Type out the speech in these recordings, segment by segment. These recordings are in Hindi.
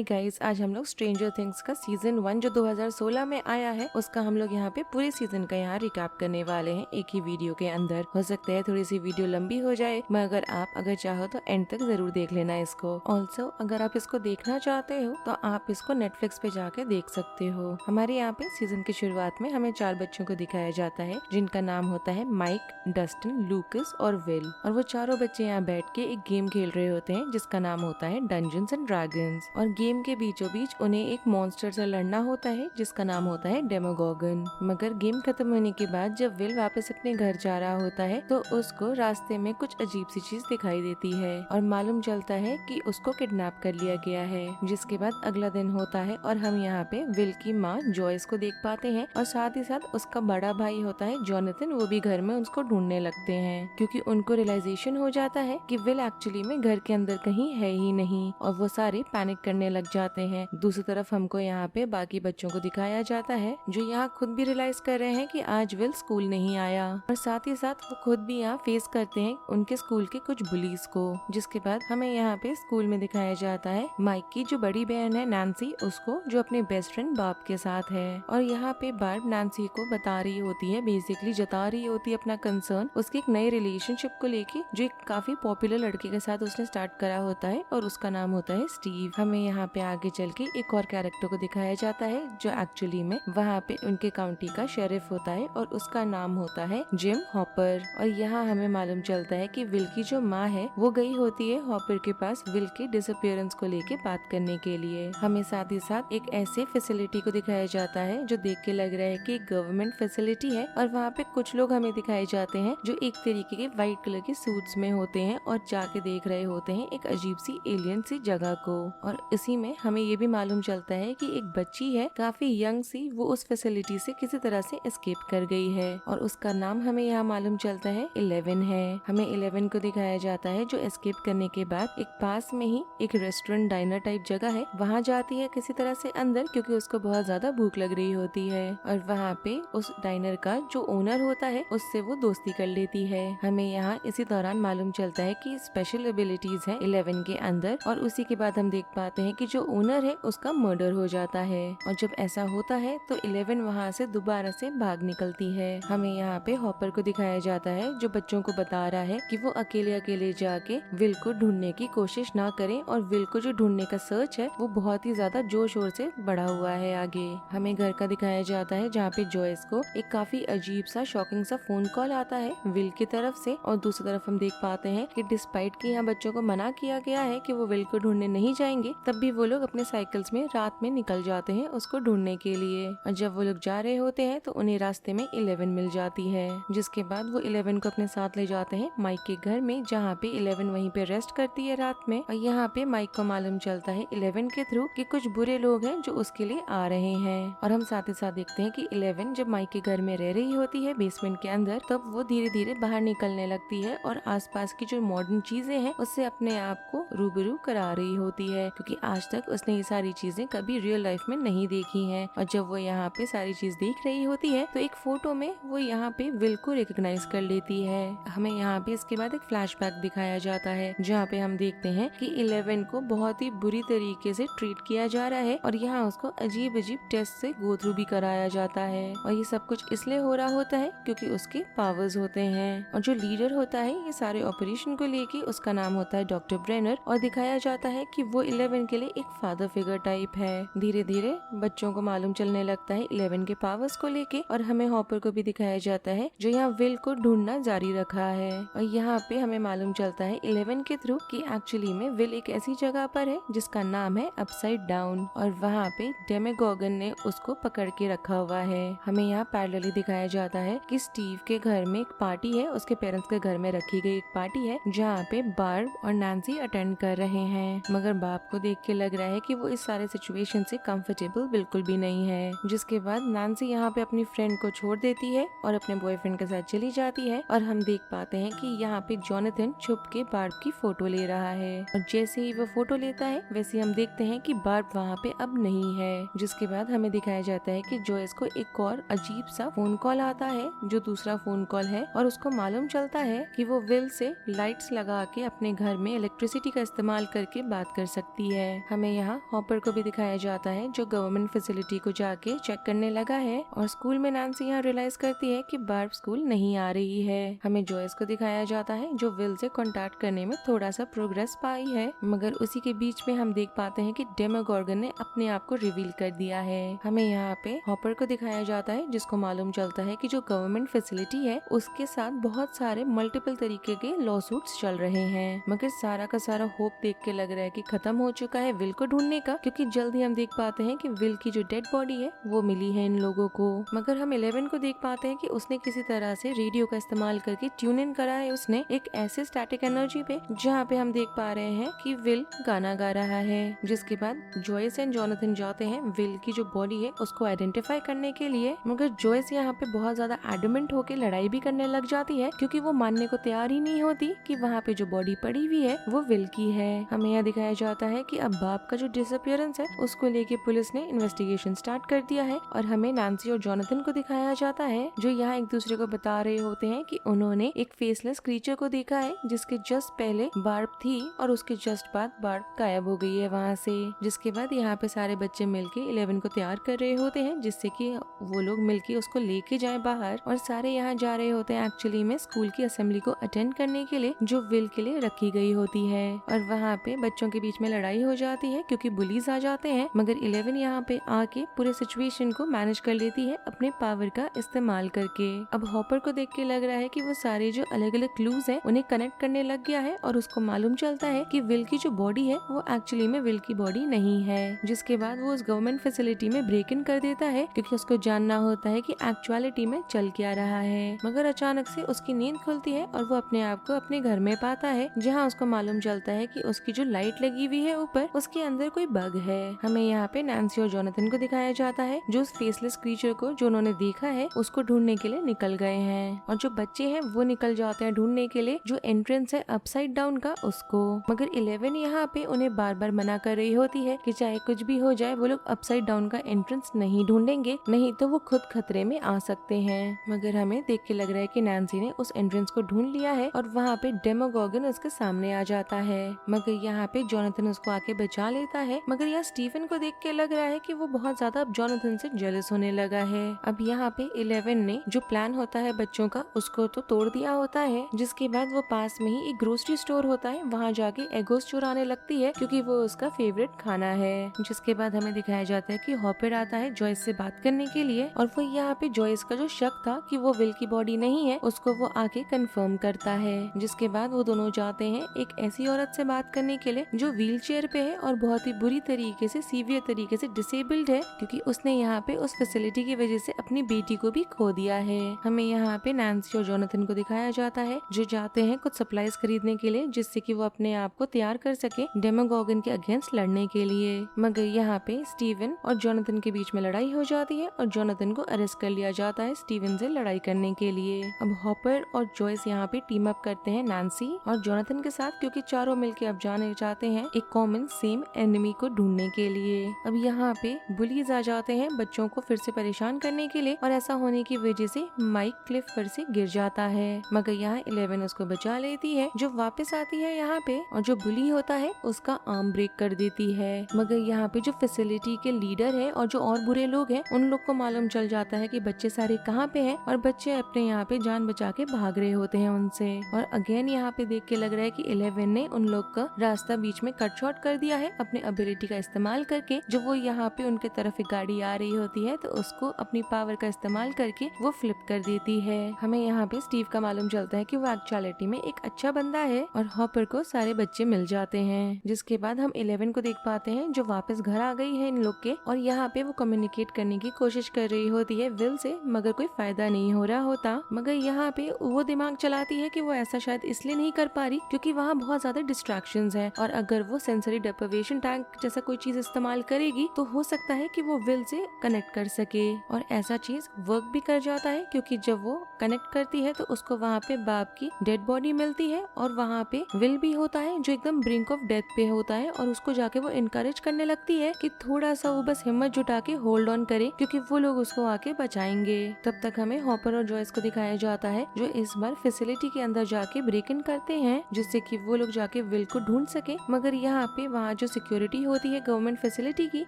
हाय गाइस, आज हम लोग स्ट्रेंजर थिंग्स का सीजन 1 जो 2016 में आया है उसका हम लोग यहाँ पे पूरे सीजन का यहाँ रिकैप करने वाले हैं एक ही वीडियो के अंदर। हो सकता है थोड़ी सी वीडियो लंबी हो जाए, मगर आप अगर चाहो तो एंड तक जरूर देख लेना इसको। ऑल्सो अगर आप इसको देखना चाहते हो तो आप इसको नेटफ्लिक्स पे जाके देख सकते हो। हमारे यहाँ पे सीजन की शुरुआत में हमें 4 बच्चों को दिखाया जाता है जिनका नाम होता है माइक, डस्टिन, लूकस और विल। और वो चारों बच्चे यहाँ बैठ के एक गेम खेल रहे होते हैं जिसका नाम होता है डंजन्स एंड ड्रैगन्स। और गेम के बीचों बीच उन्हें एक मॉन्स्टर से लड़ना होता है जिसका नाम होता है डेमोगोगन। मगर गेम खत्म होने के बाद जब विल वापस अपने घर जा रहा होता है तो उसको रास्ते में कुछ अजीब सी चीज दिखाई देती है और मालूम चलता है कि उसको किडनैप कर लिया गया है। जिसके बाद अगला दिन होता है और हम यहाँ पे विल की माँ जॉयस को देख पाते हैं और साथ ही साथ उसका बड़ा भाई होता है जोनाथन, वो भी घर में उसको ढूंढने लगते हैं क्योंकि उनको रियलाइजेशन हो जाता है कि विल एक्चुअली में घर के अंदर कहीं है ही नहीं और वो सारे पैनिक करने लग जाते हैं। दूसरी तरफ हमको यहाँ पे बाकी बच्चों को दिखाया जाता है जो यहाँ खुद भी रियलाइज कर रहे हैं कि आज विल स्कूल नहीं आया और साथ ही साथ वो खुद भी यहाँ फेस करते हैं उनके स्कूल के कुछ बुलीज को। जिसके बाद हमें यहाँ पे स्कूल में दिखाया जाता है माइक की जो बड़ी बहन है नैन्सी, उसको जो अपने बेस्ट फ्रेंड बाब के साथ है। और यहाँ पे बार्ब नैन्सी को बता रही होती है, बेसिकली जता रही होती है अपना कंसर्न उसके एक नए रिलेशनशिप को लेके जो एक काफी पॉपुलर लड़के के साथ उसने स्टार्ट करा होता है और उसका नाम होता है स्टीव। हमें यहाँ पे आगे चल के एक और कैरेक्टर को दिखाया जाता है जो एक्चुअली में वहाँ पे उनके काउंटी का शेरिफ होता है और उसका नाम होता है जिम हॉपर। और यहाँ हमें मालूम चलता है कि विल की जो माँ है वो गई होती है हॉपर के पास विल के डिसअपियरेंस को लेके बात करने के लिए। हमें साथ ही साथ एक ऐसे फैसिलिटी को दिखाया जाता है जो देख के लग रहा है कि गवर्नमेंट फैसिलिटी है और वहाँ पे कुछ लोग हमें दिखाए जाते हैं जो एक तरीके के व्हाइट कलर के सूट्स में होते हैं और जाके देख रहे होते हैं एक अजीब सी एलियन सी जगह को। और इसी में हमें ये भी मालूम चलता है कि एक बच्ची है काफी यंग सी, वो उस फैसिलिटी से किसी तरह से एस्केप कर गई है और उसका नाम हमें यहाँ मालूम चलता है 11 है। हमें 11 को दिखाया जाता है जो एस्केप करने के बाद एक पास में ही एक रेस्टोरेंट डाइनर टाइप जगह है वहाँ जाती है किसी तरह से अंदर क्योंकि उसको बहुत ज्यादा भूख लग रही होती है और वहाँ पे उस डाइनर का जो ओनर होता है उससे वो दोस्ती कर लेती है। हमें यहाँ इसी दौरान मालूम चलता है कि स्पेशल एबिलिटीज है 11 के अंदर और उसी के बाद हम देख पाते हैं कि जो ओनर है उसका मर्डर हो जाता है और जब ऐसा होता है तो 11 वहाँ से दोबारा से भाग निकलती है। हमें यहाँ पे हॉपर को दिखाया जाता है जो बच्चों को बता रहा है कि वो अकेले अकेले जाके विल को ढूंढने की कोशिश ना करें और विल को जो ढूंढने का सर्च है वो बहुत ही ज्यादा जोर शोर से बढ़ा हुआ है। आगे हमें घर का दिखाया जाता है जहाँ पे जॉयस को एक काफी अजीब सा शॉकिंग सा फोन कॉल आता है विल की तरफ से और दूसरी तरफ हम देख पाते हैं कि डिस्पाइट कि यहाँ बच्चों को मना किया गया है कि वो विल को ढूंढने नहीं जाएंगे, तब भी वो लोग अपने साइकिल्स में रात में निकल जाते हैं उसको ढूंढने के लिए। और जब वो लोग जा रहे होते हैं तो उन्हें रास्ते में 11 मिल जाती है जिसके बाद वो 11 को अपने साथ ले जाते हैं माइक के घर में जहाँ पे 11 वहीं पे रेस्ट करती है रात में। और यहाँ पे माइक को मालूम चलता है 11 के थ्रू कि कुछ बुरे लोग हैं जो उसके लिए आ रहे हैं। और हम साथ ही साथ देखते हैं कि 11 जब माइक के घर में रह रही होती है बेसमेंट के अंदर, तब वो धीरे धीरे बाहर निकलने लगती है और आसपास की जो मॉडर्न चीजें हैं उससे अपने आप को रूबरू करा रही होती है क्योंकि आज तक उसने ये सारी चीजें कभी रियल लाइफ में नहीं देखी हैं। और जब वो यहाँ पे सारी चीज देख रही होती है तो एक फोटो में वो यहाँ पे विल को रिकॉग्नाइज कर लेती है। हमें यहाँ पे इसके बाद एक फ्लैशबैक दिखाया जाता है जहाँ पे हम देखते हैं कि 11 को बहुत ही बुरी तरीके से ट्रीट किया जा रहा है और यहाँ उसको अजीब अजीब टेस्ट से गो थ्रू भी कराया जाता है। और ये सब कुछ इसलिए हो रहा होता है क्योंकि उसके पावर्स होते हैं और जो लीडर होता है ये सारे ऑपरेशन को लेके उसका नाम होता है डॉक्टर ब्रेनर और दिखाया जाता है कि वो 11 के लिए एक फादर फिगर टाइप है। धीरे धीरे बच्चों को मालूम चलने लगता है 11 के पावर्स को लेके और हमें हॉपर को भी दिखाया जाता है जो यहाँ विल को ढूंढना जारी रखा है। और यहाँ पे हमें मालूम चलता है 11 के थ्रू कि एक्चुअली में विल एक ऐसी जगह पर है जिसका नाम है अपसाइड डाउन और वहाँ पे डेमेगोगन ने उसको पकड़ के रखा हुआ है। हमें यहाँ पैरेलली दिखाया जाता है कि स्टीव के घर में एक पार्टी है, उसके पेरेंट्स के घर में रखी गई एक पार्टी है जहाँ पे बार्ब और नैन्सी अटेंड कर रहे हैं। मगर बाप को देख के लग रहा है कि वो इस सारे सिचुएशन से कंफर्टेबल बिल्कुल भी नहीं है। जिसके बाद नैन्सी यहाँ पे अपनी फ्रेंड को छोड़ देती है और अपने बॉयफ्रेंड के साथ चली जाती है और हम देख पाते हैं कि यहाँ पे जोनाथन छुप के बार्ब की फोटो ले रहा है और जैसे ही वो फोटो लेता है वैसे हम देखते हैं कि बार्ब वहाँ पे अब नहीं है। जिसके बाद हमें दिखाया जाता है कि जॉयस को एक और अजीब सा फोन कॉल आता है जो दूसरा फोन कॉल है और उसको मालूम चलता है कि वो विल से लाइट्स लगा के अपने घर में इलेक्ट्रिसिटी का इस्तेमाल करके बात कर सकती है। हमें यहाँ हॉपर को भी दिखाया जाता है जो गवर्नमेंट फैसिलिटी को जाके चेक करने लगा है और स्कूल में नैन्सी यहाँ रियलाइज करती है कि बार्ब स्कूल नहीं आ रही है। हमें जॉयस को दिखाया जाता है जो विल से कांटेक्ट करने में थोड़ा सा प्रोग्रेस पाई है, मगर उसी के बीच में हम देख पाते हैं कि डेमोगोर्गन ने अपने आप को रिवील कर दिया है। हमें यहाँ पे हॉपर को दिखाया जाता है जिसको मालूम चलता है कि जो गवर्नमेंट फैसिलिटी है उसके साथ बहुत सारे मल्टीपल तरीके के लॉ सूट्स चल रहे हैं, मगर सारा का सारा होप देख के लग रहा है कि खत्म हो चुका है विल को ढूंढने का, क्योंकि जल्द ही हम देख पाते हैं कि विल की जो डेड बॉडी है वो मिली है इन लोगों को। मगर हम 11 को देख पाते हैं कि उसने किसी तरह से रेडियो का इस्तेमाल करके ट्यून इन करा है उसने एक ऐसे स्टैटिक एनर्जी पे जहाँ पे हम देख पा रहे हैं कि विल गाना गा रहा है। जिसके बाद जॉयस एंड जोनाथन जाते हैं विल की जो बॉडी है उसको आइडेंटिफाई करने के लिए, मगर जॉयस यहाँ पे बहुत ज्यादा एडमेंट होके लड़ाई भी करने लग जाती है क्योंकि वो मानने को तैयार ही नहीं होती कि वहाँ पे जो बॉडी पड़ी हुई है वो विल की है। हमें यहाँ दिखाया जाता है कि अब बाप का जो डिसअपियरेंस है उसको लेके पुलिस ने इन्वेस्टिगेशन स्टार्ट कर दिया है और हमें नैन्सी और जोनाथन को दिखाया जाता है जो यहाँ एक दूसरे को बता रहे होते हैं कि उन्होंने एक फेसलेस क्रीचर को देखा है जिसके जस्ट पहले बार्ब थी और उसके जस्ट बाद बार्ब गायब हो गई है वहाँ से। जिसके बाद यहाँ पे सारे बच्चे मिलके 11 को तैयार कर रहे होते हैं जिससे कि वो लोग मिलके उसको लेके जाएं बाहर, और सारे यहाँ जा रहे होते हैं एक्चुअली में स्कूल की असेंबली को अटेंड करने के लिए जो विल के लिए रखी गई होती है। और वहाँ पे बच्चों के बीच में लड़ाई हो जाती है क्योंकि बुलीज आ जाते हैं, मगर 11 यहाँ पे आके पूरे सिचुएशन को मैनेज कर लेती है अपने पावर का इस्तेमाल करके। अब हॉपर को देख के लग रहा है कि वो सारे जो अलग अलग क्लूज हैं उन्हें कनेक्ट करने लग गया है और उसको मालूम चलता है कि विल की जो बॉडी है वो एक्चुअली में विल की बॉडी नहीं है। जिसके बाद वो उस गवर्नमेंट फैसिलिटी में ब्रेक इन कर देता है क्योंकि उसको जानना होता है कि एक्चुअलिटी में चल क्या रहा है। मगर अचानक से उसकी नींद खुलती है और वो अपने आप को अपने घर में पाता है जहाँ उसको मालूम चलता है कि उसकी जो लाइट लगी हुई है ऊपर उसके अंदर कोई बग है। हमें यहाँ पे नैन्सी और जोनाथन को दिखाया जाता है जो उस फेसलेस क्रीचर को जो उन्होंने देखा है उसको ढूंढने के लिए निकल गए हैं, और जो बच्चे हैं वो निकल जाते हैं ढूंढने के लिए जो एंट्रेंस है अपसाइड डाउन का उसको। मगर 11 यहाँ पे उन्हें बार बार मना कर रही होती है कि चाहे कुछ भी हो जाए वो लोग अपसाइड डाउन का एंट्रेंस नहीं ढूंढेंगे, नहीं तो वो खुद खतरे में आ सकते हैं। मगर हमें देख के लग रहा है कि नैन्सी ने उस एंट्रेंस को ढूंढ लिया है और वहाँ पे डेमोगोर्गन उसके सामने आ जाता है, मगर यहाँ पे जोनाथन उसको आके बचा लेता है। मगर यहाँ स्टीफन को देख के लग रहा है कि वो बहुत ज्यादा अब जोनाथन से जेलस होने लगा है। अब यहाँ पे 11 ने जो प्लान होता है बच्चों का उसको तो तोड़ दिया होता है। जिसके बाद वो पास में ही एक ग्रोसरी स्टोर होता है वहाँ जाके एगोस चुराने लगती है क्योंकि वो उसका फेवरेट खाना है। जिसके बाद हमें दिखाया जाता है कि हॉपर आता है जॉयस से बात करने के लिए और वो यहाँ पे जॉयस का जो शक था कि वो विल की बॉडी नहीं है उसको वो आके कंफर्म करता है। जिसके बाद वो दोनों जाते हैं एक ऐसी औरत से बात करने के लिए जो व्हील चेयर पे है और बहुत ही बुरी तरीके से सीवियर तरीके से डिसेबल्ड है क्योंकि उसने यहाँ पे उस फैसिलिटी की वजह से अपनी बेटी को भी खो दिया है। हमें यहाँ पे नैन्सी और जोनाथन को दिखाया जाता है जो जाते हैं कुछ सप्लाईज खरीदने के लिए जिससे कि वो अपने आप को तैयार कर सके डेमोगोर्गन के अगेंस्ट लड़ने के लिए। मगर यहाँ पे स्टीवन और जोनाथन के बीच में लड़ाई हो जाती है और जोनाथन को अरेस्ट कर लिया जाता है स्टीवन से लड़ाई करने के लिए। अब हॉपर और जॉयस यहाँ पे टीम अप करते हैं नैन्सी और जोनाथन के साथ क्योंकि चारों मिलके अब जाने चाहते हैं एक कॉमन सेम एनिमी को ढूंढने के लिए। अब यहाँ पे बुलीज आ जाते हैं बच्चों को फिर से परेशान करने के लिए और ऐसा होने की वजह से माइक क्लिफ पर से गिर जाता है, मगर यहाँ 11 उसको बचा लेती है जो वापस आती है यहाँ पे और जो बुली होता है उसका आर्म ब्रेक कर देती है। मगर यहाँ पे जो फैसिलिटी के लीडर है और जो और बुरे लोग हैं उन लोग को मालूम चल जाता है कि बच्चे सारे कहाँ पे हैं और बच्चे अपने यहाँ पे जान बचा के भाग रहे होते हैं उनसे। और अगेन यहाँ पे देख के लग रहा है कि 11 ने उन लोग का रास्ता बीच में कट शॉर्ट कर दिया है अपने एबिलिटी का इस्तेमाल करके। जो वो यहाँ पे उनके तरफ एक गाड़ी आ रही होती है तो उसको अपनी पावर का इस्तेमाल करके वो फ्लिप कर देती है। हमें यहाँ पे स्टीव का मालूम चलता है कि वो एक्चुअलिटी में एक अच्छा बंदा है और हॉपर को सारे बच्चे मिल जाते हैं। जिसके बाद हम 11 को देख पाते हैं जो वापस घर आ गई है इन लोग के और यहाँ पे वो कम्युनिकेट करने की कोशिश कर रही होती है विल से, मगर कोई फायदा नहीं हो रहा होता। मगर यहाँ पे वो दिमाग चलाती है कि वो ऐसा शायद इसलिए नहीं कर पा रही क्योंकि वहाँ बहुत ज्यादा डिस्ट्रैक्शंस है और अगर वो सेंसरी डेप्रिवेशन टैंक जैसा कोई चीज इस्तेमाल करेगी तो हो सकता है कि वो विल से कनेक्ट कर सके। और ऐसा चीज वर्क भी कर जाता है क्योंकि जब वो कनेक्ट करती है तो उसको वहाँ पे बाप की डेड बॉडी मिलती है और वहाँ पे विल भी होता है जो एकदम ब्रिंक ऑफ डेथ पे होता है और उसको जाके वो इनकरेज करने लगती है कि थोड़ा सा वो बस हिम्मत जुटा के होल्ड ऑन करे क्योंकि वो लोग उसको आके बचाएंगे। तब तक हमें हॉपर और जॉयस को दिखाया जाता है जो इस बार फैसिलिटी के अंदर जाके ब्रेक इन करते हैं जिससे कि वो लोग जाके विल को ढूंढ सके। मगर यहाँ पे वहाँ वहाँ जो सिक्योरिटी होती है गवर्नमेंट फैसिलिटी की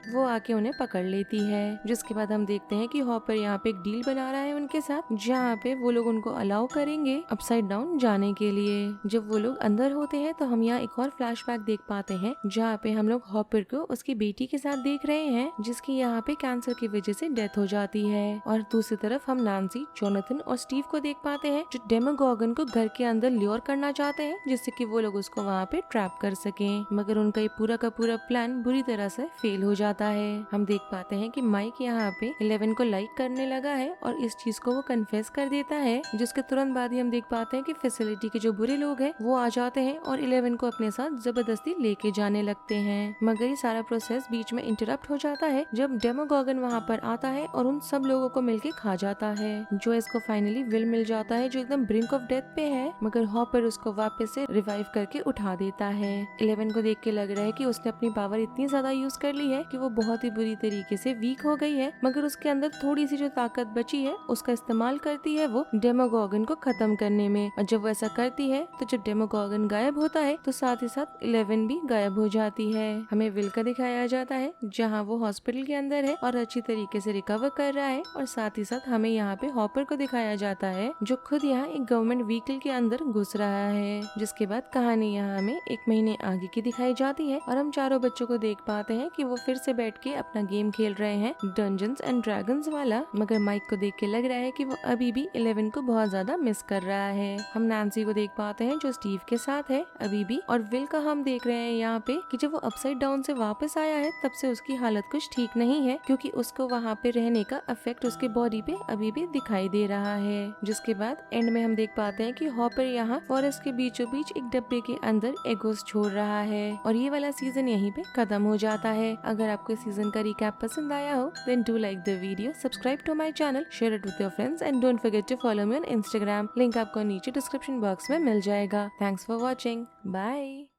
वो आके उन्हें पकड़ लेती है। जिसके बाद हम देखते हैं कि हॉपर यहाँ पे एक डील बना रहा है उनके साथ, जहाँ पे वो लोग उनको अलाउ करेंगे अपसाइड डाउन जाने के लिए। जब वो लोग अंदर होते हैं तो हम यहाँ एक और फ्लैशबैक देख पाते हैं, जहाँ पे हम लोग हॉपर को उसकी बेटी के साथ देख रहे हैं, जिसकी यहाँ पे कैंसर की वजह से डेथ हो जाती है। और दूसरी तरफ हम नैन्सी, जोनाथन और स्टीव को देख पाते हैं, जो डेमोगोगन को घर के अंदर ल्योर करना चाहते हैं, जिससे कि वो लोग उसको वहाँ पे ट्रैप कर सकें। मगर उनका ये पूरा का पूरा प्लान बुरी तरह से फेल हो जाता है। हम देख पाते हैं कि माइक यहाँ पे 11 को लाइक करने लगा है और इस चीज को वो कन्फेस कर देता है। जिसके तुरंत बाद ही हम देख पाते हैं कि फैसिलिटी के जो बुरे लोग हैं वो आ जाते हैं और 11 को अपने साथ जबरदस्ती लेके जाने लगते हैं। मगर ये सारा प्रोसेस बीच में इंटरप्ट हो जाता है जब डेमोगोगन वहाँ पर आता है और उन सब लोगों को मिलके खा जाता है। जो इसको फाइनली विल मिल जाता है, जो एकदम ब्रिंक ऑफ डेथ पे है, मगर हॉपर उसको वापस से रिवाइव करके उठा देता है। 11 को देख के लग रहा है कि उसने अपनी पावर इतनी ज्यादा यूज कर ली है कि वो बहुत ही बुरी तरीके से वीक हो गई है, मगर उसके अंदर थोड़ी सी जो ताकत बची है उसका इस्तेमाल करती है वो डेमोगोगन को खत्म करने में। और जब वो ऐसा करती है तो जब डेमोगोगन गायब होता है तो साथ ही साथ 11 भी गायब हो जाती है। हमें विल का दिखाया जाता है जहाँ वो हॉस्पिटल के अंदर है और अच्छी तरीके से रिकवर कर रहा है। और साथ ही साथ हमें यहाँ पे हॉपर को दिखाया जाता है जो खुद यहाँ एक गवर्नमेंट व्हीकल के अंदर घुस रहा है। जिसके बाद कहानी यहाँ हमें 1 महीने आगे की दिखाई जाती है और हम चारों बच्चों को देख पाते हैं कि वो फिर से बैठ के अपना गेम खेल रहे हैं, डंजन्स एंड ड्रैगन्स वाला। मगर माइक को देख के लग रहा है कि वो अभी भी 11 को बहुत ज्यादा मिस कर रहा है। हम नैन्सी को देख पाते हैं जो स्टीव के साथ है अभी भी, और विल का हम देख रहे हैं यहाँ पे कि जब वो अपसाइड डाउन से वापस आया है तब से उसकी हालत कुछ ठीक नहीं है, क्योंकि उसको वहाँ पे रहने का इफेक्ट उसके बॉडी पे अभी भी दिखाई दे रहा है। जिसके बाद एंड में हम देख पाते हैं कि हॉपर यहाँ फॉरेस्ट के बीचों बीच एक डब्बे के अंदर एगोस छोड़ रहा है। और ये वाला सीजन यहीं पे खत्म हो जाता है। अगर आपको सीजन का रिकैप पसंद आया हो then do like the video, subscribe to my channel, share it with your friends and don't forget to follow me on Instagram. Link आपको नीचे डिस्क्रिप्शन बॉक्स में मिल जाएगा। Thanks for watching, bye.